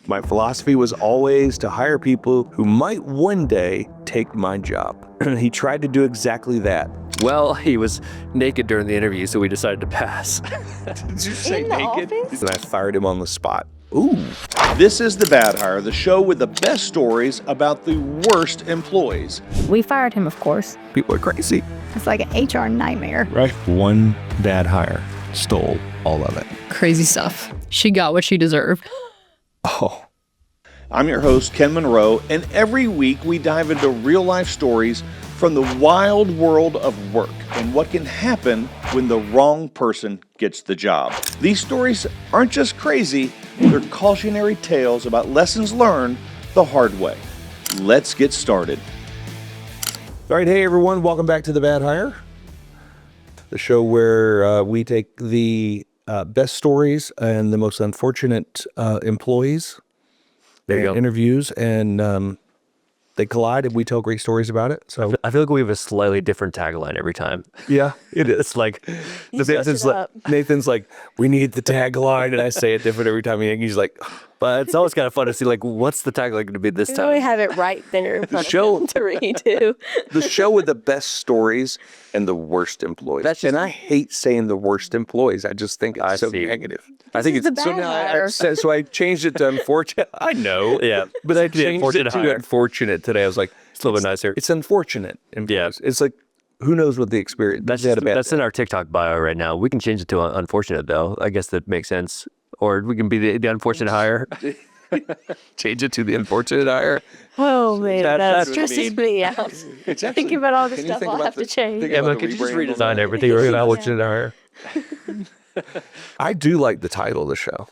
My philosophy was always to hire people who might one day take my job. He tried to do exactly that. Well, he was naked during the interview, so we decided to pass. Did you say In the naked? office? And I fired him on the spot. Ooh. This is The Bad Hire, the show with the best stories about the worst employees. We fired him, of course. People are crazy. It's like an HR nightmare. Right. One bad hire stole all of it. Crazy stuff. She got what she deserved. Oh. I'm your host, Ken Monroe, and every week we dive into real-life stories from the wild world of work and what can happen when the wrong person gets the job. These stories aren't just crazy, they're cautionary tales about lessons learned the hard way. Let's get started. All right, hey everyone, welcome back to The Bad Hire, the show where we take the best stories and the most unfortunate employees, There you go. interviews, and they collide and we tell great stories about it. So I feel like we have a slightly different tagline every time. yeah, it is. It's like, Nathan's like, we need the tagline, and I say it different every time. And he's like, but it's always kind of fun to see, like, what's the tagline going to be this We really time? have it right there in front show- of him to read too. the show with the best stories and the worst employees. That's just- and I hate saying the worst employees. I just think it's I so see. negative. I think This is it's the So bad now hire. so I changed it to unfortunate. I know. Yeah. But I The changed it unfortunate to hire. unfortunate today. I was like, It's a little bit nicer. it's unfortunate. Yeah. It's like, who knows what the experience. That's they had a bad that's in our TikTok bio right now. We can change it to unfortunate, though. I guess that makes sense. Or we can be the unfortunate hire. change it to the unfortunate hire. Oh man, that that's stresses me out. Thinking about all the Can you stuff think I'll about have to the- change. think Emma, about the could you just rebrand redesign on everything? We're We're gonna gonna unfortunate hire. I do like the title of the show.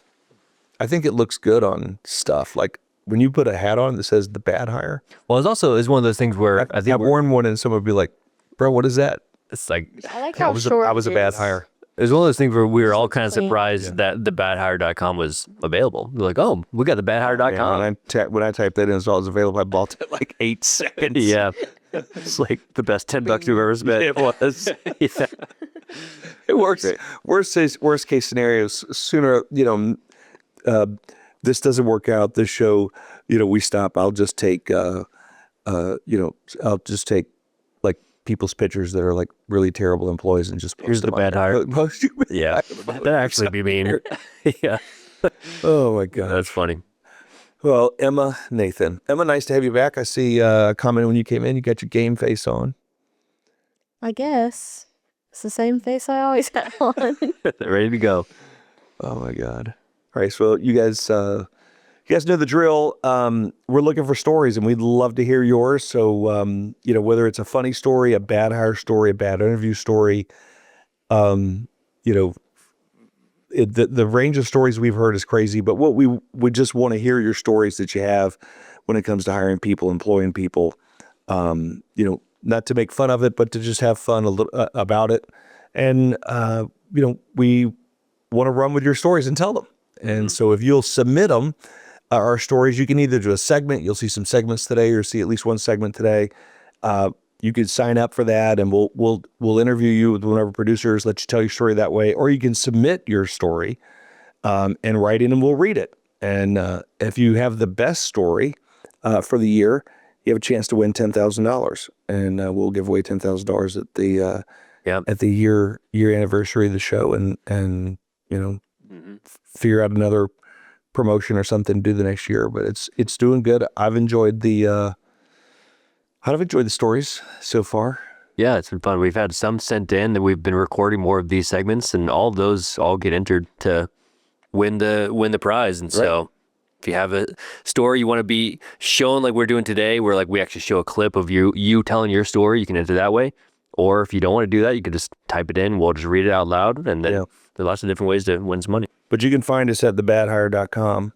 I think it looks good on stuff. Like when you put a hat on that says The Bad Hire. Well, it's one of those things where I think I've worn one and someone would be like, bro, what is that? it's like, I like I how was short a it bad is. hire. it was one of those things where we were all kind of Clean. surprised that thebadhire.com was available. We're like, oh, we got thebadhire.com. When I typed that in, so it was available. I bought it in like 8 seconds. Yeah. It's like the best $10 we've ever spent. It was. Yeah. It works. Worst case scenarios. Sooner, this doesn't work out. This show, we stop. I'll just take, I'll just take like people's pictures that are like really terrible employees and just post Here's the them on bad there. hire. Post you- Yeah. That'd actually be mean. Yeah. Oh my God. That's funny. Well, Emma, Nathan. Emma, nice to have you back. I see a comment when you came in. You got your game face on. I guess it's the same face I always have on. Ready to go. Oh my God. All right. So you guys know the drill. We're looking for stories and we'd love to hear yours. So, whether it's a funny story, a bad hire story, a bad interview story, the range of stories we've heard is crazy, but what we just want to hear your stories that you have when it comes to hiring people, employing people, not to make fun of it, but to just have fun a little about it. And, we want to run with your stories and tell them. And so if you'll submit them, our stories, you can either do a segment, you'll see some segments today or see at least one segment today. You could sign up for that and we'll interview you with one of our producers, let you tell your story that way, or you can submit your story and write in and we'll read it. And if you have the best story for the year, you have a chance to win $10,000 and we'll give away $10,000 at the year anniversary of the show and figure out another promotion or something to do the next year. But it's doing good. I've enjoyed the stories so far. Yeah, it's been fun. We've had some sent in that we've been recording more of these segments, and all of those all get entered to win the prize. And so if you have a story you want to be shown like we're doing today, where like we actually show a clip of you telling your story, you can enter that way. Or if you don't want to do that, you can just type it in. We'll just read it out loud. And then there are lots of different ways to win some money. But you can find us at thebadhire.com.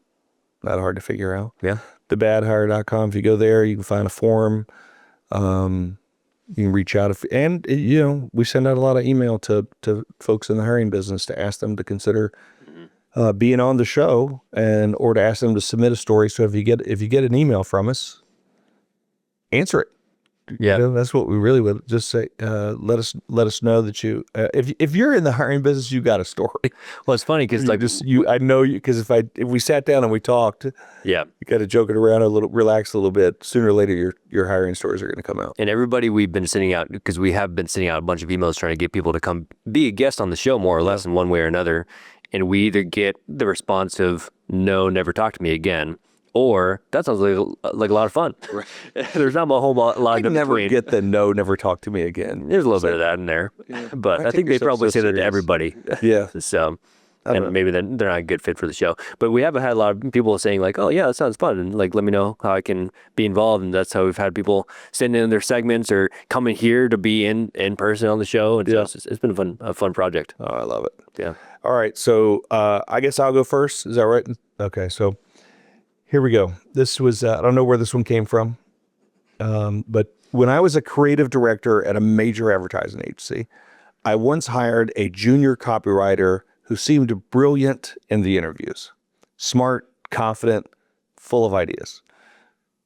Not hard to figure out. Yeah. Thebadhire.com. If you go there, you can find a form. You can reach out. We send out a lot of email to folks in the hiring business to ask them to consider being on the show or to ask them to submit a story. So if you get an email from us, answer it. Yeah. That's what we really would just say. Let us know that you, if you're in the hiring business, you got a story. Well, it's funny because I know you, because if we sat down and we talked, yeah. you got to joke it around a little, relax a little bit. Sooner or later, your hiring stories are going to come out. And everybody we've been sending out, because we have been sending out a bunch of emails trying to get people to come be a guest on the show more or less in one way or another. And we either get the response of, no, never talk to me again, or that sounds like a lot of fun. Right. There's not a whole lot of never get the no, never talk to me again. There's a little bit of that in there. Yeah. But I think they probably say that to everybody. Yeah. So, and maybe they're not a good fit for the show. But we have had a lot of people saying like, oh yeah, that sounds fun. And like, let me know how I can be involved. And that's how we've had people send in their segments or coming here to be in person on the show. And so it's been a fun project. Oh, I love it. Yeah. All right. So I guess I'll go first. Is that right? Okay. So here we go. This was, I don't know where this one came from. But when I was a creative director at a major advertising agency, I once hired a junior copywriter who seemed brilliant in the interviews. Smart, confident, full of ideas.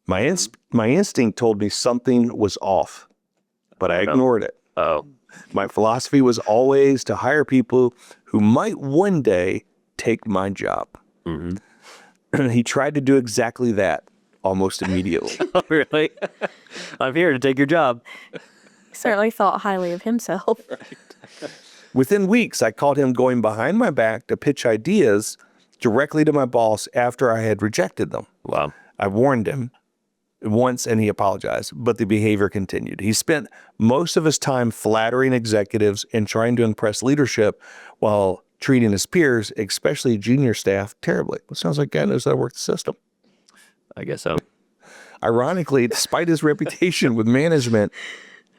My instinct told me something was off, but I ignored it. Oh. My philosophy was always to hire people who might one day take my job. Mm-hmm. He tried to do exactly that almost immediately. Oh, really? I'm here to take your job. He certainly thought highly of himself. Right. Within weeks, I caught him going behind my back to pitch ideas directly to my boss after I had rejected them. Wow. I warned him once and he apologized, but the behavior continued. He spent most of his time flattering executives and trying to impress leadership while treating his peers, especially junior staff, terribly. It sounds like God knows how to work the system. I guess so. Ironically, despite his reputation with management,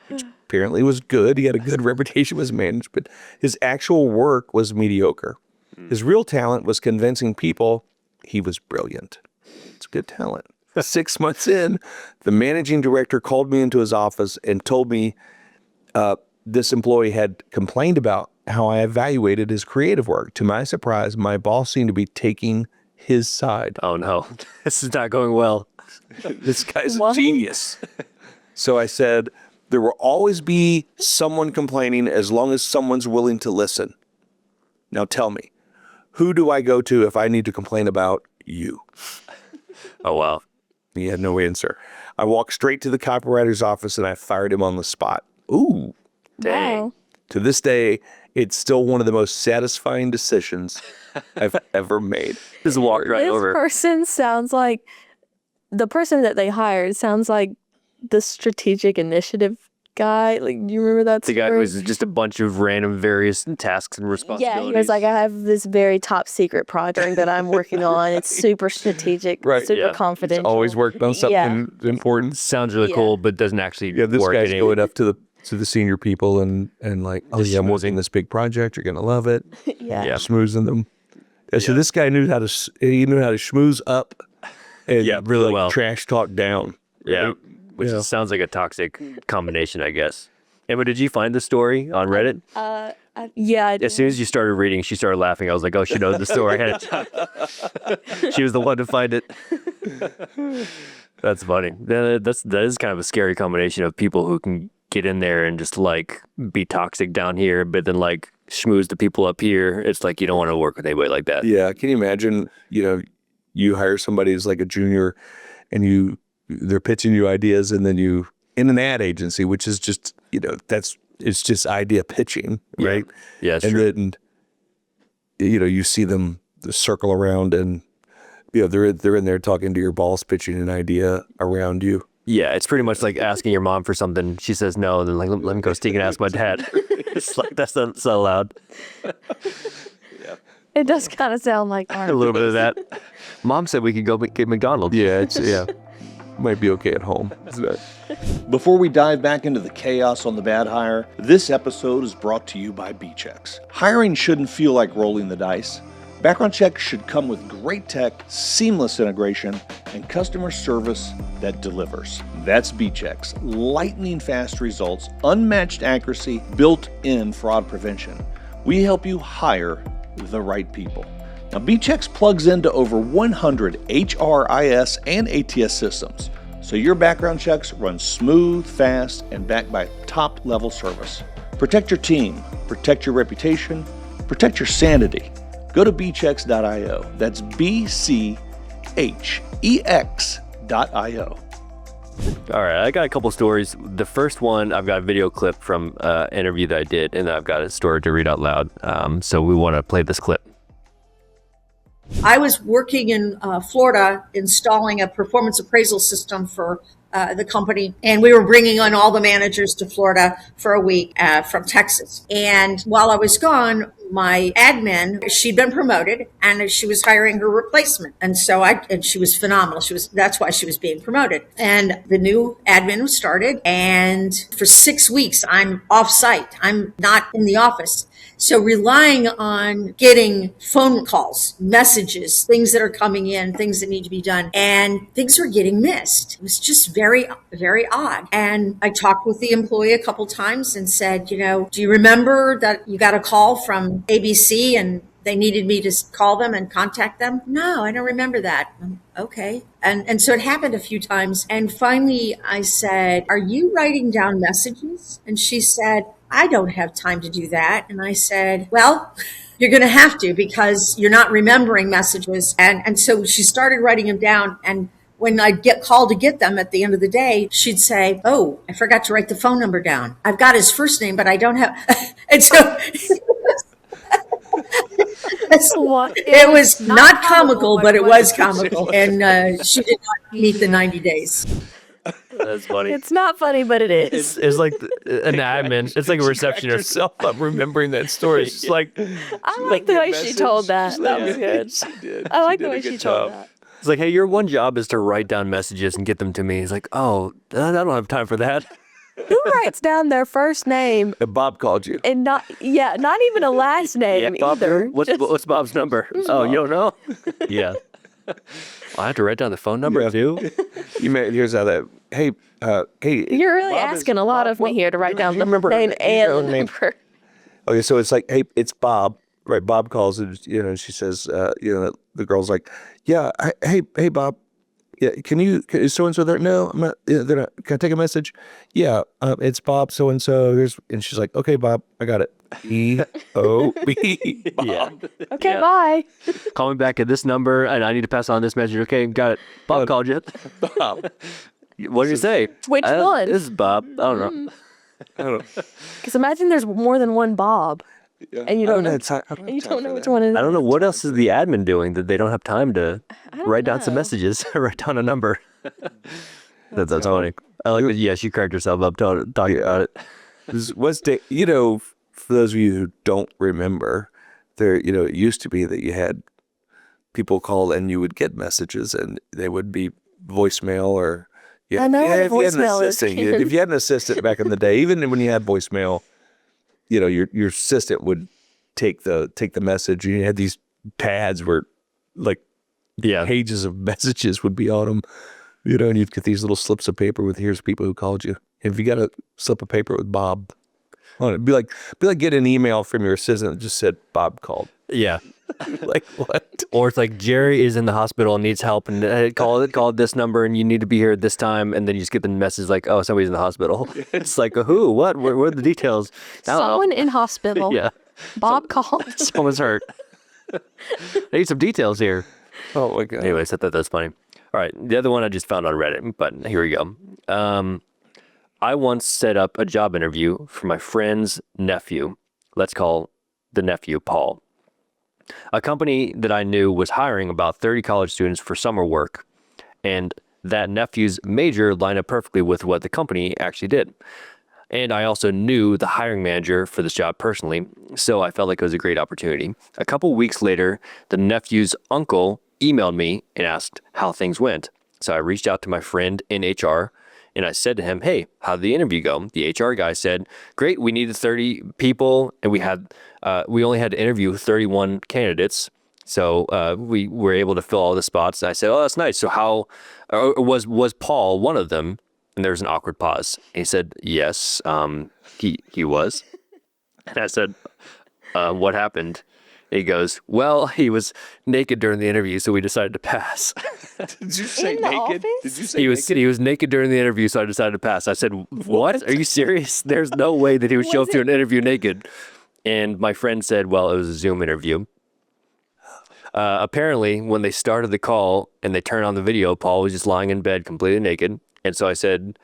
which apparently was good, he had a good reputation with management, his actual work was mediocre. His real talent was convincing people he was brilliant. It's good talent. 6 months in, the managing director called me into his office and told me this employee had complained about how I evaluated his creative work. To my surprise, my boss seemed to be taking his side. Oh no, this is not going well. This guy's a genius. So I said, there will always be someone complaining as long as someone's willing to listen. Now tell me, who do I go to if I need to complain about you? Oh, wow. He had no answer. I walked straight to the copywriter's office and I fired him on the spot. Ooh. Dang. Wow. To this day, it's still one of the most satisfying decisions I've ever made. Just walked right over. This person sounds like, the person that they hired sounds like the strategic initiative guy. Like, do you remember that The story? guy was just a bunch of random various tasks and responsibilities. Yeah, he was like, I have this very top secret project that I'm working on. It's super strategic, Right, super yeah. confidential. Always worked on something important. Sounds really cool, but doesn't actually Yeah, this work. guy's at going up to the senior people and like, oh yeah, I'm working this big project. You're gonna love it. Yeah. Yeah. Schmoozing them. And so this guy knew how to schmooze up and really well. trash talk down. Yeah, which sounds like a toxic combination, I guess. Emma, did you find the story on Reddit? Yeah. I As soon as you started reading, she started laughing. I was like, oh, she knows the story ahead of time. She was the one to find it. That's funny. That is kind of a scary combination of people who can get in there and just like be toxic down here, but then like schmooze the people up here. It's like you don't want to work with anybody like that. Yeah. Can you imagine, you hire somebody who's like a junior and they're pitching you ideas and then you, in an ad agency, which is just, it's just idea pitching, right? Yeah, it's and true. then, you see them circle around and, they're in there talking to your boss, pitching an idea around you. Yeah, it's pretty much like asking your mom for something. She says no, and then like, let me go sneak and ask my dad. It's like, that's not so loud. It does kind of sound like A little bit of that. Mom said we could go get McDonald's. Yeah, might be okay at home. Before we dive back into the chaos on the bad hire, this episode is brought to you by B-Checks. Hiring shouldn't feel like rolling the dice. Background checks should come with great tech, seamless integration, and customer service that delivers. That's B-Checks. Lightning fast results, unmatched accuracy, built-in fraud prevention. We help you hire the right people. Now, B-Checks plugs into over 100 HRIS and ATS systems, so your background checks run smooth, fast, and backed by top-level service. Protect your team, protect your reputation, protect your sanity. Go to bchecks.io. That's BCHEX.io. All right, I got a couple stories. The first one, I've got a video clip from an interview that I did, and I've got a story to read out loud. So we want to play this clip. I was working in Florida installing a performance appraisal system for the company, and we were bringing on all the managers to Florida for a week from Texas. And while I was gone, my admin, she'd been promoted and she was hiring her replacement. And so and she was phenomenal. That's why she was being promoted. And the new admin was started, and for 6 weeks, I'm off site. I'm not in the office. So relying on getting phone calls, messages, things that are coming in, things that need to be done, and things were getting missed. It was just very, very odd. And I talked with the employee a couple times and said, do you remember that you got a call from ABC and they needed me to call them and contact them? No, I don't remember that. Okay. And so it happened a few times. And finally I said, are you writing down messages? And she said, I don't have time to do that. And I said, well, you're going to have to, because you're not remembering messages. And so she started writing them down. And when I'd get called to get them at the end of the day, she'd say, oh, I forgot to write the phone number down. I've got his first name, but I don't have. And so it was not comical, but it was comical. And she did not meet the 90 days. That's funny. It's not funny, but it is. It's like an admin. It's like a receptionist. Yourself up remembering that story. It's just like, I like the way she told that. That was good. I like the way she told that. It's like, hey, your one job is to write down messages and get them to me. He's like, oh, I don't have time for that. Who writes down their first name Bob called you. and not even a last name Bob, either? what's Bob's number? Oh, you don't know? Yeah. I have to write down the phone number too. Here's how that. Hey, You're really asking a lot of me here to write down the name and the number. Okay, so it's like, hey, it's Bob, right? Bob calls and and she says, the girl's like, yeah, hey, Bob, yeah, is so and so there? No, I'm not. They're not. Can I take a message? Yeah, it's Bob so and so. And she's like, okay, Bob, I got it. EOB. Yeah. Okay, bye. Call me back at this number, and I need to pass on this message. Okay, got it. Bob called you. Bob. What did you say? Which one? This is Bob. I don't know. I don't know. Because imagine there's more than one Bob, and you don't know. You don't know which one it is. I don't know what else is the admin doing that they don't have time to write down some messages, write down a number. That's funny. I like that. Yeah, she cracked herself up talking about it. For those of you who don't remember, it used to be that you had people call and you would get messages and they would be voicemail or. Yeah, I know what voicemail is. If you had an assistant back in the day, even when you had voicemail, your assistant would take the message, and you had these pads where pages of messages would be on them, and you'd get these little slips of paper with here's people who called you. If you got a slip of paper with Bob on it, be like get an email from your assistant that just said Bob called. Yeah. Like what? Or it's like Jerry is in the hospital and needs help, and call this number, and you need to be here at this time, and then you just get the message like, oh, somebody's in the hospital. It's like, who? What? Where are the details? Someone in hospital. Yeah. Bob called. Someone's hurt. I need some details here. Oh my god. Anyways, I thought that's funny. All right, the other one I just found on Reddit, but here we go. I once set up a job interview for my friend's nephew. Let's call the nephew Paul. A company that I knew was hiring about 30 college students for summer work, and that nephew's major lined up perfectly with what the company actually did. And I also knew the hiring manager for this job personally, so I felt like it was a great opportunity. A couple weeks later, the nephew's uncle emailed me and asked how things went. So I reached out to my friend in HR, and I said to him, hey, how'd the interview go? The HR guy said, great, we needed 30 people, and we only had to interview 31 candidates. So we were able to fill all the spots. And I said, oh, that's nice. So was Paul one of them? And there was an awkward pause. And he said, yes, he was. And I said, what happened? He goes, well, he was naked during the interview, so we decided to pass. Did you say In the naked? office? Did you say He was naked during the interview, so I decided to pass. I said, what? Are you serious? There's no way that he would show up to an interview naked. And my friend said, well, it was a Zoom interview. Apparently, when they started the call and they turned on the video, Paul was just lying in bed completely naked. And so I said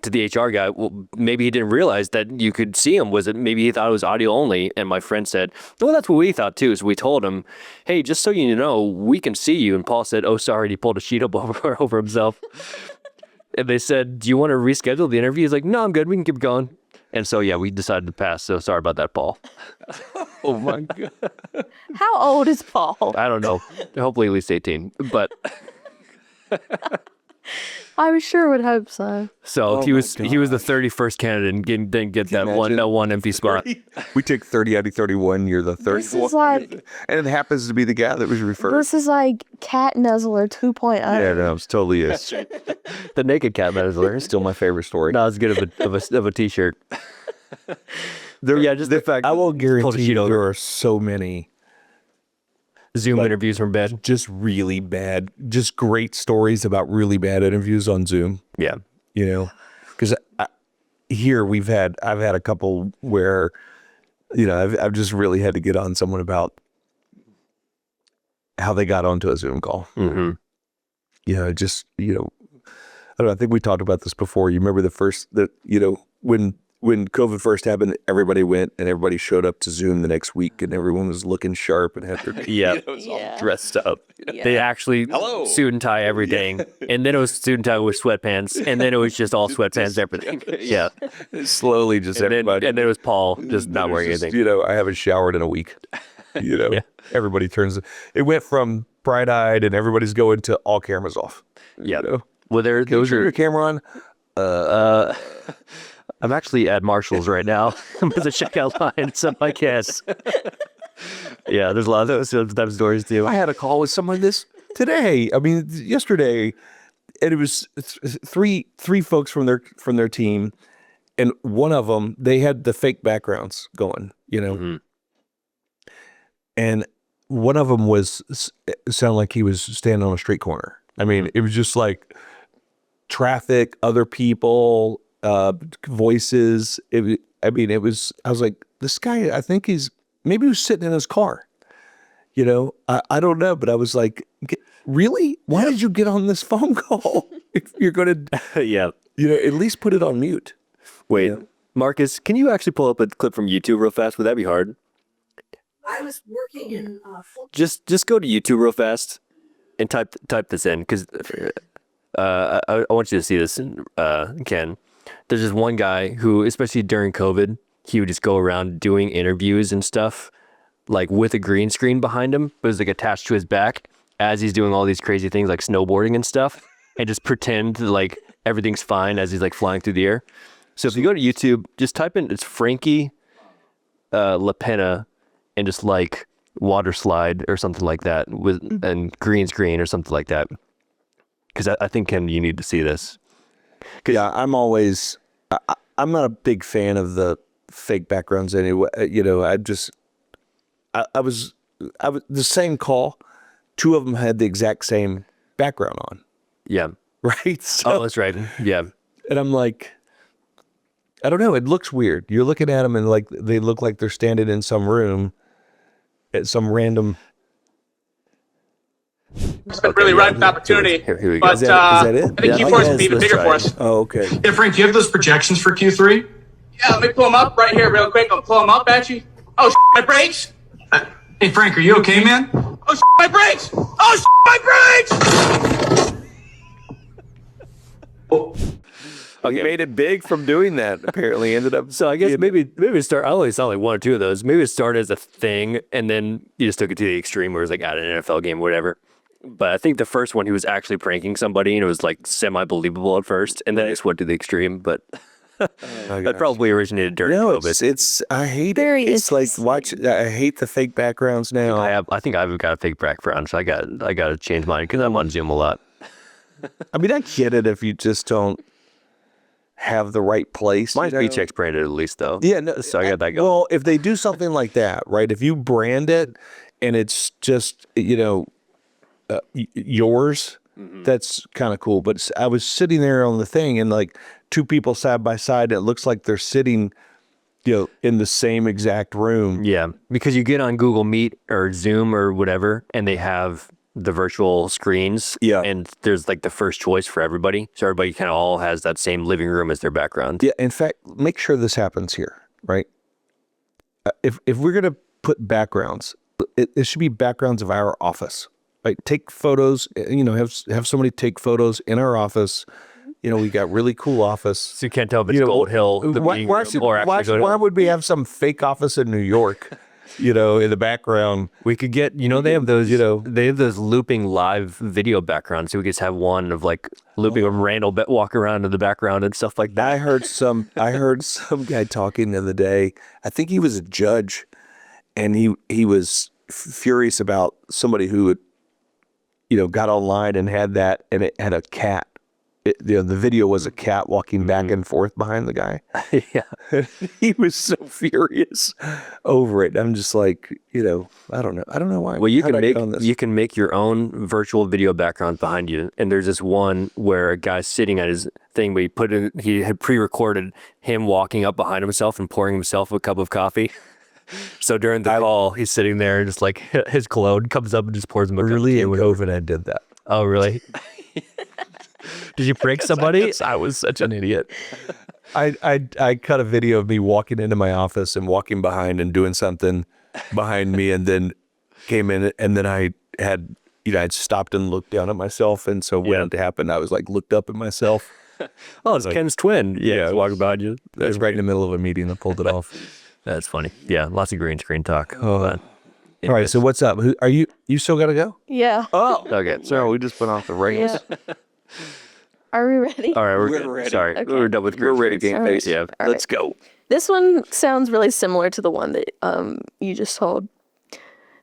to the HR guy, well, maybe he didn't realize that you could see him. Was it maybe he thought it was audio only? And my friend said, well, that's what we thought too. So we told him, hey, just so you know, we can see you. And Paul said, oh, sorry. And he pulled a sheet up over himself. And they said, do you want to reschedule the interview? He's like, no, I'm good. We can keep going. And so, yeah, we decided to pass. So sorry about that, Paul. Oh my God. How old is Paul? I don't know. Hopefully at least 18. But I sure would hope so. so he was the 31st candidate and didn't get that one empty spot. We took 30 out of 31. You're the 31. This is like And it happens to be the guy that was referred. this is like Cat Nuzzler 2.0. Yeah, no, it totally is. The naked cat medicine is Still my favorite story. not as good of a t-shirt. Yeah, just the fact I will pulled a guarantee sheet over. there are so many Zoom interviews from bed. just really bad, just great stories about really bad interviews on Zoom. Yeah. You know, because here I've had a couple where, you know, I've just really had to get on someone about how they got onto a Zoom call. Mm-hmm. You know, just, you know, I don't know, I think we talked about this before. You remember when COVID first happened, everybody went and everybody showed up to Zoom the next week and everyone was looking sharp and had their Yeah. Yeah. Dressed up. They actually suit and tie every day. And then it was suit and tie with sweatpants. And then it was just all sweatpants, everything. Yeah. slowly just And then, everybody. and then it was Paul just not wearing Just, anything. you know, I haven't showered in a week. You know, Yeah. everybody turns. It went from bright-eyed and everybody's going to all cameras off. Yeah. You know? Well, Can you those turn are. your camera on. I'm actually at Marshall's right now. I'm at the checkout line, so I guess. Yeah, there's a lot of those type of stories too. I had a call with someone yesterday, and it was three folks from their team, and one of them, they had the fake backgrounds going, you know, Mm-hmm. and one of them sounded like he was standing on a street corner. I mean, it was just like traffic, other people, voices. I was like, this guy, I think maybe he was sitting in his car. You know, I don't know, but I was like, really? Why did you get on this phone call? If you're going to, Yeah. you know, at least put it on mute. Wait, Marcus, can you actually pull up a clip from YouTube real fast? Would that be hard? I was working in Just go to YouTube real fast and type this in because I want you to see this, Ken. There's this one guy who, especially during COVID, he would just go around doing interviews and stuff, like with a green screen behind him, but it was like attached to his back as he's doing all these crazy things like snowboarding and stuff, and just pretend like everything's fine as he's like flying through the air. So if you go to YouTube, just type in it's Frankie LaPena and just like water slide or something like that and green screen or something like that. Because I think, Ken, you need to see this. Yeah, I'm not a big fan of the fake backgrounds anyway. You know, I was the same call. Two of them had the exact same background on, Yeah. right? So, Oh, that's right. Yeah. and I'm like, I don't know. It looks weird. You're looking at them and like they look like they're standing in some room at some random. It's been really ripe with opportunity. Here we go. But Is that it? I think Yeah, Q4 is let's even bigger try for it. us. Oh, okay. Yeah, Frank, do you have those projections for Q3? Yeah, let me pull them up right here real quick. I'll pull them up at you. Oh, my brakes. Hey, Frank, are you okay, man? Oh, my brakes. Oh, my brakes. He made it big from doing that. Apparently, ended up. So I guess maybe start. I only saw like one or two of those. Maybe it started as a thing, and then you just took it to the extreme where it was like at an NFL game or whatever. But I think the first one he was actually pranking somebody, and it was like semi-believable at first, and then it just went to the extreme. But that probably originated during No, COVID. it's I hate Very it. It's like interesting. I hate the fake backgrounds now. I think I've got a fake background, so I got to change mine because I'm on Zoom a lot. I mean, I get it if you just don't have the right place. Mine's Paychex branded at least, though. Yeah, no, So I got that going. well, if they do something like that, right? If you brand it and it's just yours, that's kind of cool. But I was sitting there on the thing, and like two people side by side, and it looks like they're sitting, in the same exact room. Yeah, because you get on Google Meet or Zoom or whatever, and they have the virtual screens. Yeah. And there's like the first choice for everybody. So everybody kind of all has that same living room as their background. Yeah. In fact, make sure this happens here, right? If we're gonna put backgrounds, it should be backgrounds of our office. Right? Take photos. Have somebody take photos in our office. We got really cool office. So you can't tell if it's Gold Hill, the meeting room, or actually Gold Hill. Why would we have some fake office in New York, in the background? We could get, they have those, they have those looping live video backgrounds. So we could just have one of like looping of Randall walk around in the background and stuff like that. I heard some guy talking the other day. I think he was a judge, and he was furious about somebody who had, got online and had that, and it had a cat. The video was a cat walking back and forth behind the guy. Yeah. He was so furious over it. I'm just like, I don't know. I don't know why. Well, you can make your own virtual video background behind you. And there's this one where a guy's sitting at his thing, but he had pre-recorded him walking up behind himself and pouring himself a cup of coffee. So during the call, he's sitting there and just like his cologne comes up and just pours him a cup of tea. In COVID, I did that. Oh, really? Did you prank somebody? I was such an idiot. I cut a video of me walking into my office and walking behind and doing something behind me, and then came in, and then I had, I'd stopped and looked down at myself, and so when it happened, I was like looked up at myself. Oh, it's Ken's twin. Yeah, walking behind you. That's right in the middle of a meeting. I pulled it off. That's funny. Yeah, lots of green screen talk. Oh. All right, so what's up? Are you still got to go? Yeah. Oh, okay. So we just went off the rails. Yeah. Are we ready? All right, we're ready. Sorry, Okay. we're done with green We're ready, screens. game face. Yeah, All Let's go. This one sounds really similar to the one that you just told.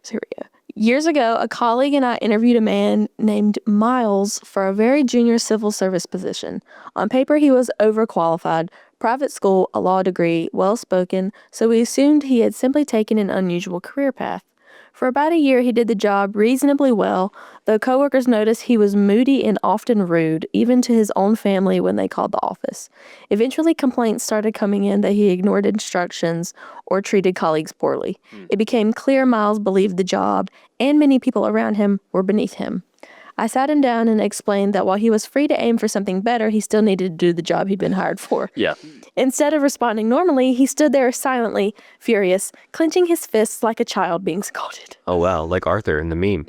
So here we go. Years ago, a colleague and I interviewed a man named Miles for a very junior civil service position. On paper, he was overqualified, private school, a law degree, well-spoken, so we assumed he had simply taken an unusual career path. For about a year, he did the job reasonably well, though coworkers noticed he was moody and often rude, even to his own family when they called the office. Eventually, complaints started coming in that he ignored instructions or treated colleagues poorly. It became clear Miles believed the job and many people around him were beneath him. I sat him down and explained that while he was free to aim for something better, he still needed to do the job he'd been hired for. Yeah. Instead of responding normally, he stood there silently, furious, clenching his fists like a child being scolded. Oh, wow. Like Arthur in the meme.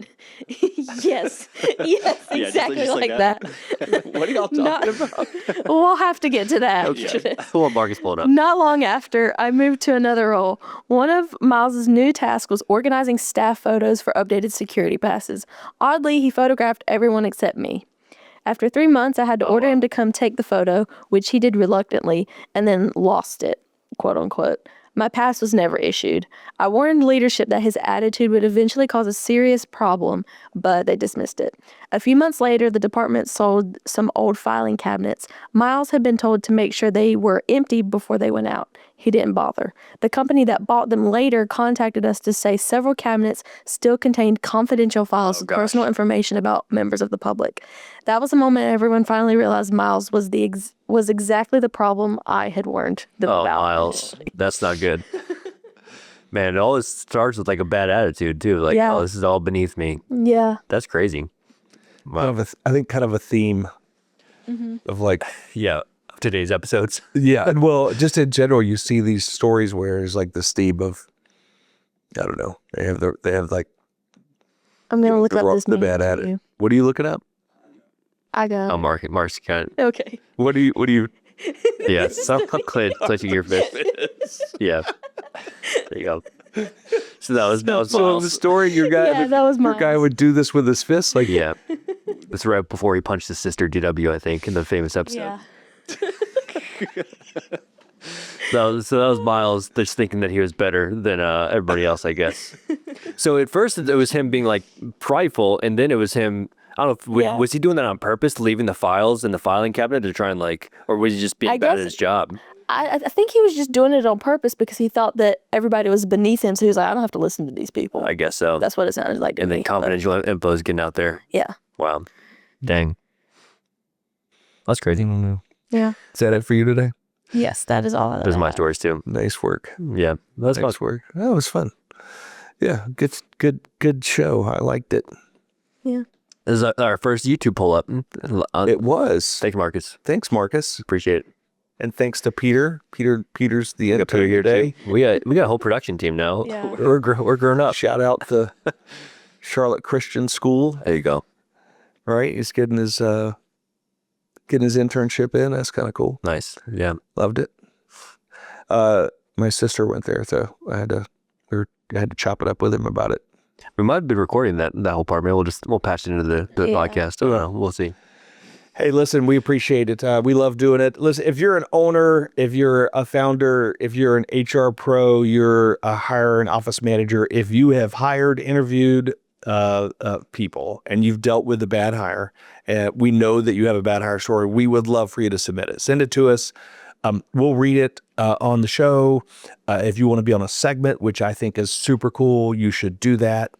Yes, exactly just like like that. What are y'all talking about? We'll have to get to that. Okay. Well, Marcus pulled up. Not long after, I moved to another role. One of Miles's new tasks was organizing staff photos for updated security passes. Oddly, he photographed everyone except me. After 3 months, I had to order him to come take the photo, which he did reluctantly, and then lost it, quote unquote. My pass was never issued. I warned leadership that his attitude would eventually cause a serious problem, but they dismissed it. A few months later, the department sold some old filing cabinets. Miles had been told to make sure they were empty before they went out. He didn't bother. The company that bought them later contacted us to say several cabinets still contained confidential files with personal information about members of the public. That was the moment everyone finally realized Miles was exactly the problem I had warned them Oh, about. Miles. That's not good. Man, it always starts with like a bad attitude too. Like, Yeah. oh, this is all beneath me. Yeah. That's crazy. Wow. I think kind of a theme of like, Yeah. Today's episodes. yeah, and well, just in general, you see these stories where it's like this theme of, I don't know, they have like I'm going to look up this the name bad for at it. you. What are you looking up? I got Oh, Mark's kind Okay. What do you? yeah. Stop clutching your fist. Yeah. There you go. So that was So the Miles. story your guy, Yeah, that was your guy Miles. would do this with his fists, like Yeah. That's right before he punched his sister DW, I think, in the famous episode. Yeah. So that was Miles just thinking that he was better than everybody else, I guess. So at first it was him being like prideful, and then it was him I don't know. Was he doing that on purpose, leaving the files in the filing cabinet to try and or was he just being bad at his job? I think he was just doing it on purpose because he thought that everybody was beneath him. So he was like, I don't have to listen to these people. I guess so. That's what it sounded like to and me. then confidential info is getting out there. Yeah. Wow. Dang. That's crazy. Yeah. Is that it for you today? Yes, that is all. Those are my stories too. Nice work. Yeah. That's Nice work. That was fun. Yeah. Good show. I liked it. Yeah. This is our first YouTube pull up. It was. Thanks, Marcus. Thanks, Marcus. Appreciate it. And thanks to Peter. Peter's the editor here today. We got a whole production team now. Yeah. We're grown up. Shout out to Charlotte Christian School. There you go. All right, he's getting his internship in. That's kind of cool. Nice. Yeah. Loved it. My sister went there, so I had to chop it up with him about it. We might have been recording that whole part. Maybe we'll patch it into the podcast. I don't know. We'll see. Hey, listen, we appreciate it. We love doing it. Listen, if you're an owner, if you're a founder, if you're an HR pro, you're a hire and office manager, if you have hired, interviewed people and you've dealt with a bad hire, we know that you have a bad hire story, we would love for you to submit it. Send it to us. We'll read it on the show. If you want to be on a segment, which I think is super cool, you should do that.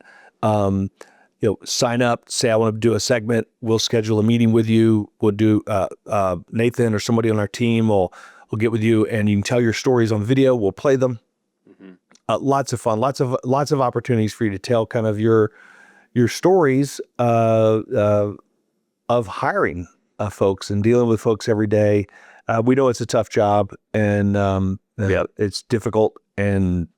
Sign up, say I want to do a segment. We'll schedule a meeting with you. We'll do Nathan or somebody on our team will get with you, and you can tell your stories on video. We'll play them. Lots of fun, lots of opportunities for you to tell kind of your stories of hiring folks and dealing with folks every day. We know it's a tough job, and it's difficult, and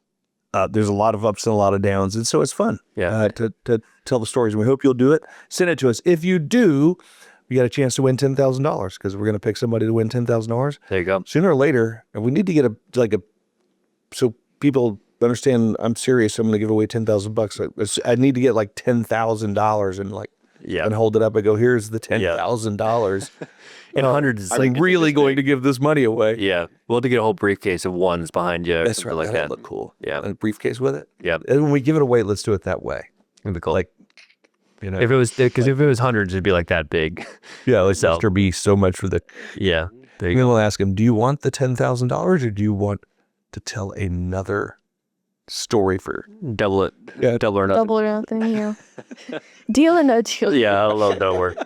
there's a lot of ups and a lot of downs, and so it's fun to tell the stories. And we hope you'll do it. Send it to us. If you do, you got a chance to win $10,000 because we're going to pick somebody to win $10,000. There you go. Sooner or later, and we need to get so people understand I'm serious. I'm going to give away $10,000. I need to get like $10,000 and hold it up and go, here's the $10,000. And hundreds. I'm really going to give this money away. Yeah. We'll have to get a whole briefcase of ones behind you. That's right. Like That'll that. look cool. Yeah. A briefcase with it. Yeah. And when we give it away, let's do it that way. It'd be cool. If it was hundreds, it'd be like that big. Yeah, like Mr. B so much for the. Yeah. There you go. We'll ask him, do you want the $10,000 or do you want to tell another story for double it? Yeah, double or nothing. Double or nothing. Yeah. Deal or no deal. Yeah, I love that word.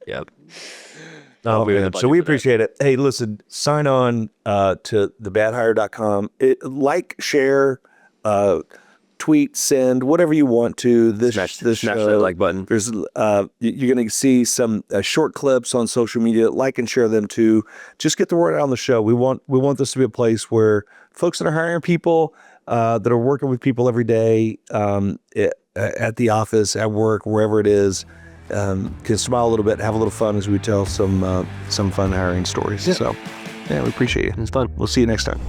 Yep. So we appreciate it. Hey, listen, sign on to thebadhire.com. Share, tweet, send, whatever you want to this smash show. that like button. There's you're going to see some short clips on social media. Like and share them too. Just get the word out on the show. We want this to be a place where folks that are hiring people, that are working with people every day, at the office, at work, wherever it is, can smile a little bit, have a little fun as we tell some fun hiring stories. Yeah. So, we appreciate it. It's fun. We'll see you next time.